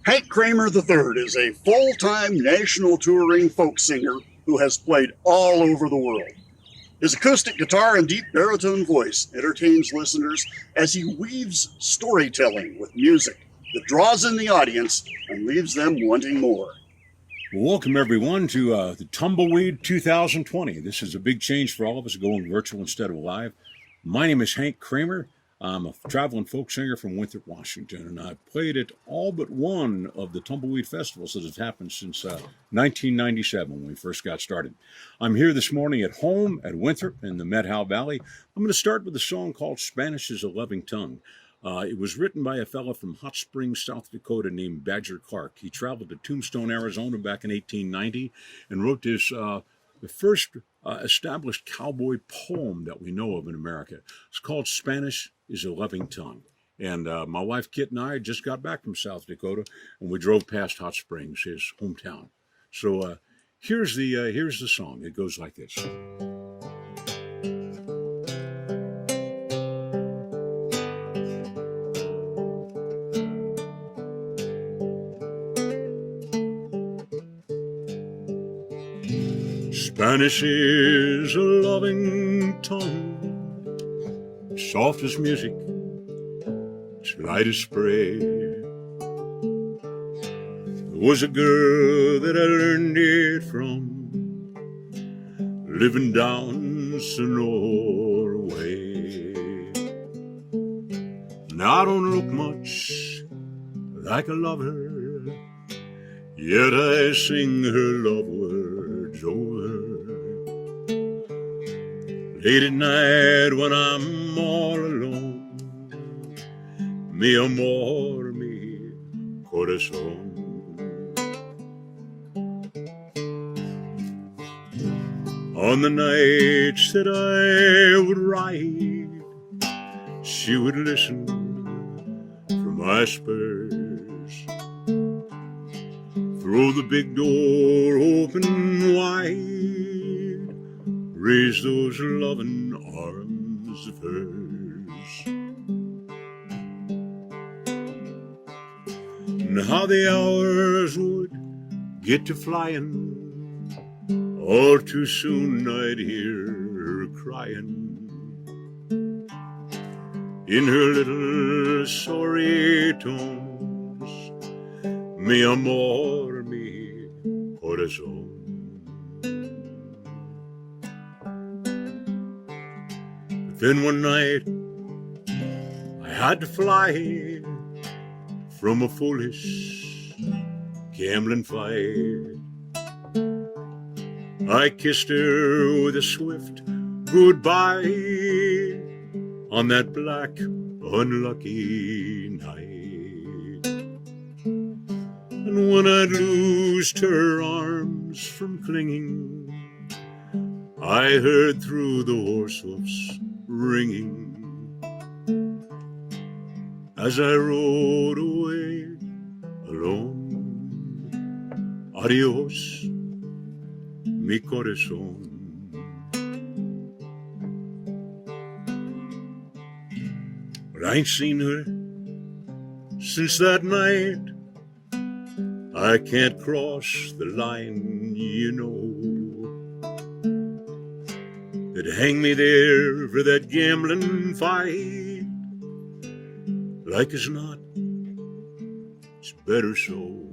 Hank Cramer III is a full-time national touring folk singer who has played all over the world. His acoustic guitar and deep baritone voice entertains listeners as he weaves storytelling with music that draws in the audience and leaves them wanting more. Welcome, everyone, to the Tumbleweed 2020. This is a big change for all of us, going virtual instead of live. My name is Hank Cramer. I'm a traveling folk singer from Winthrop, Washington, and I've played at all but one of the Tumbleweed festivals that have happened since 1997 when we first got started. I'm here this morning at home at Winthrop in the Medhow Valley. I'm going to start with a song called Spanish is a Loving Tongue. It was written by a fellow from Hot Springs, South Dakota named Badger Clark. He traveled to Tombstone, Arizona back in 1890 and wrote this the first established cowboy poem that we know of in America. It's called Spanish is a Loving Tongue. And my wife Kit and I just got back from South Dakota, and we drove past Hot Springs, his hometown. So here's the song. It goes like this. Spanish is a loving tongue, soft as music, it's light as spray. There was a girl that I learned it from, living down Sonora way. Now I don't look much like a lover, yet I sing her love words over. Late at night when I'm all alone, mi amor, mi corazón. On the nights that I would ride, she would listen from my spurs. Throw the big door open wide, raise those loving arms of hers. And how the hours would get to flying, all too soon I'd hear her crying in her little sorry tones, mi amor, mi corazón. But then one night I had to fly from a foolish gambling fight. I kissed her with a swift goodbye on that black, unlucky night. And when I'd loosed her arms from clinging, I heard through the horse hoofs ringing as I rode away alone. Adios, mi corazón. But I ain't seen her since that night. I can't cross the line, you know, that hang me there for that gambling fight. Like as not, it's better so.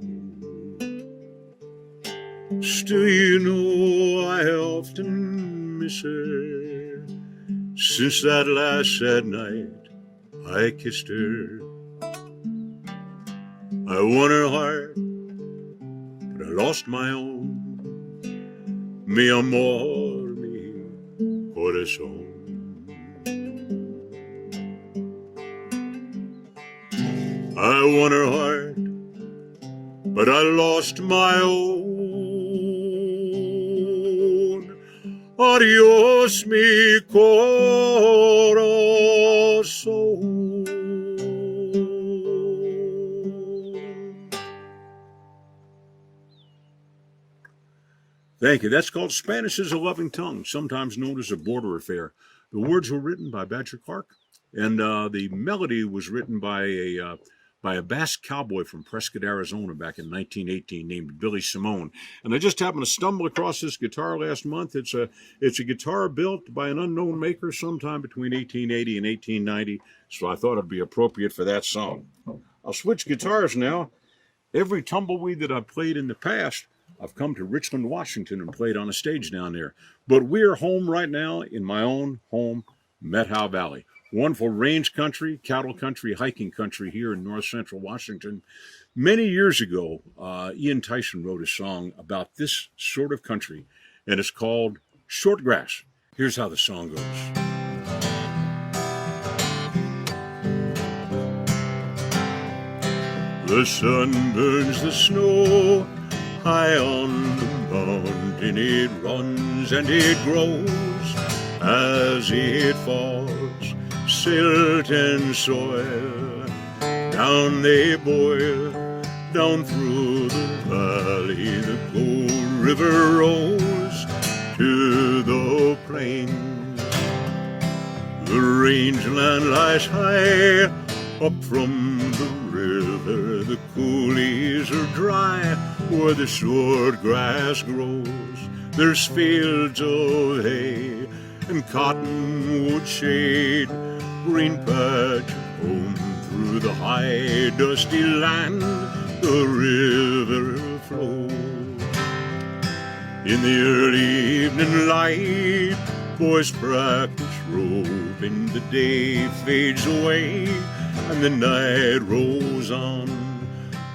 Still, you know, I often miss her. Since that last sad night I kissed her, I won her heart, but I lost my own. Mi amor, mi corazón. I won her heart, but I lost my own. Adios, mi corazón. Thank you. That's called Spanish is a Loving Tongue, sometimes known as a border affair. The words were written by Badger Clark, and the melody was written by a by a Basque cowboy from Prescott, Arizona back in 1918 named Billy Simone. And I just happened to stumble across this guitar last month. It's a guitar built by an unknown maker sometime between 1880 and 1890, so I thought it'd be appropriate for that song. I'll switch guitars now. Every tumbleweed that I've played in the past, I've come to Richland, Washington and played on a stage down there. But we're home right now in my own home, Methow Valley. Wonderful range country, cattle country, hiking country here in north central Washington. Many years ago, Ian Tyson wrote a song about this sort of country, and it's called Shortgrass. Here's how the song goes. The sun burns the snow high on the mountain. It runs and it grows as it falls. Silt and soil, down they boil, down through the valley. The Gold River rolls to the plains. The rangeland lies high up from the river. The coulees are dry where the short grass grows. There's fields of hay and cottonwood shade, green patch home through the high dusty land. The river flows. In the early evening light, boys practice roping. The day fades away and the night rolls on.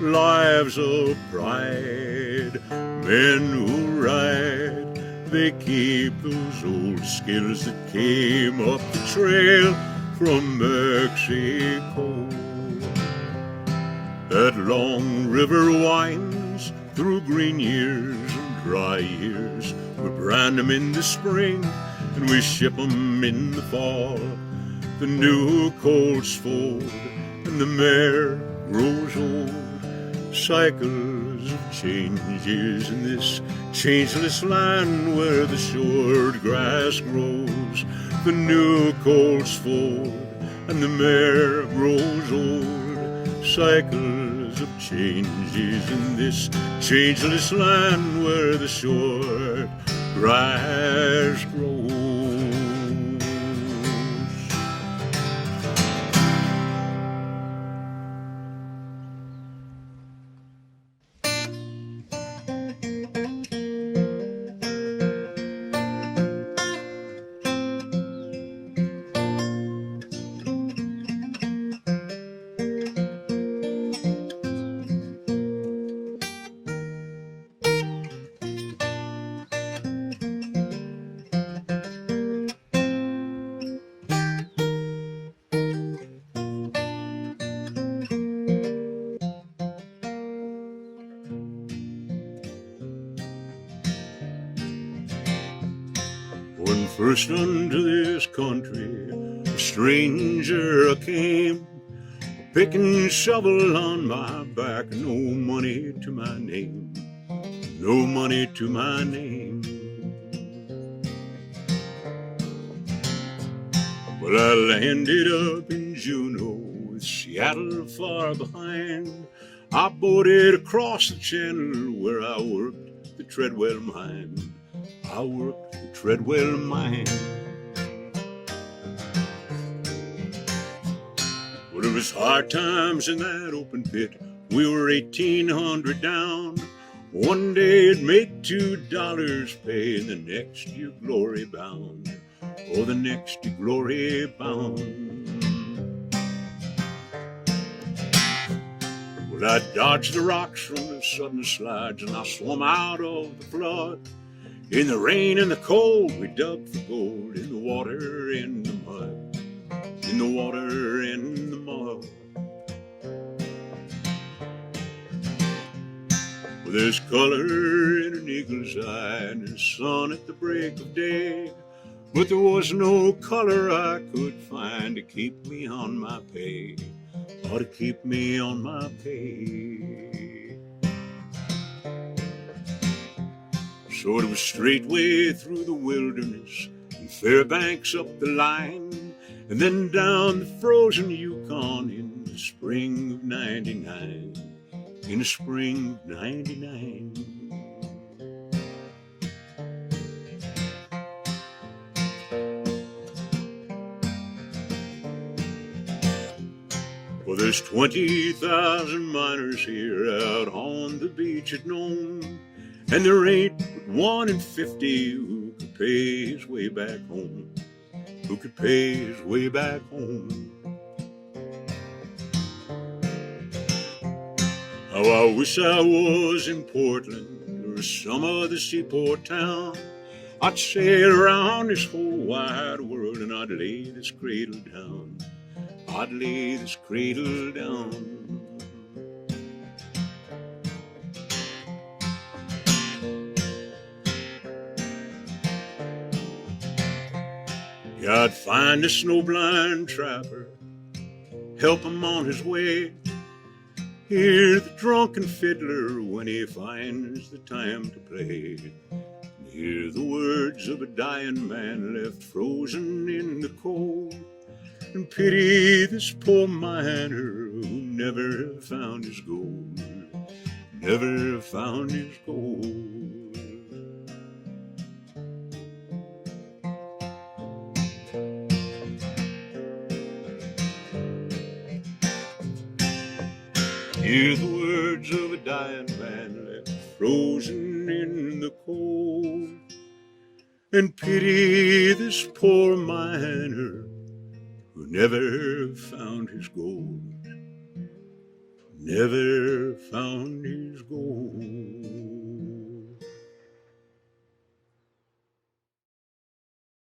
Lives of pride, men who ride, they keep those old skills that came up the trail from Mexico. That long river winds through green years and dry years. We brand them in the spring and we ship them in the fall. The new colts fold and the mare grows old. Cycles of changes in this changeless land where the short grass grows. The new colts fold and the mare grows old. Cycles of changes in this changeless land where the short grass grows. When first unto this country a stranger I came, a pick and shovel on my back, no money to my name, no money to my name. Well, I landed up in Juneau with Seattle far behind. I boated across the channel where I worked the Treadwell mine. I worked the Treadwell mine. Well, there was hard times in that open pit. We were 1,800 down. One day it'd make $2 pay, and the next you're glory bound. Oh, the next you're glory bound. Well, I dodged the rocks from the sudden slides, and I swum out of the flood. In the rain and the cold, we dug for gold. In the water, in the mud. In the water, in the mud. Well, there's color in an eagle's eye and the sun at the break of day, but there was no color I could find to keep me on my pay, or to keep me on my pay. So it was straightway through the wilderness and Fairbanks up the line, and then down the frozen Yukon in the spring of 99, in the spring of 99. Well, there's 20,000 miners here out on the beach at Nome, and there ain't but 1 in 50 who could pay his way back home, who could pay his way back home. How I wish I was in Portland or some other seaport town. I'd sail around this whole wide world and I'd lay this cradle down. I'd lay this cradle down. Yeah, I'd find a snowblind trapper, help him on his way. Hear the drunken fiddler when he finds the time to play. Hear the words of a dying man left frozen in the cold. And pity this poor miner who never found his gold, never found his gold. Hear the words of a dying man left frozen in the cold, and pity this poor miner who never found his gold, never found his gold.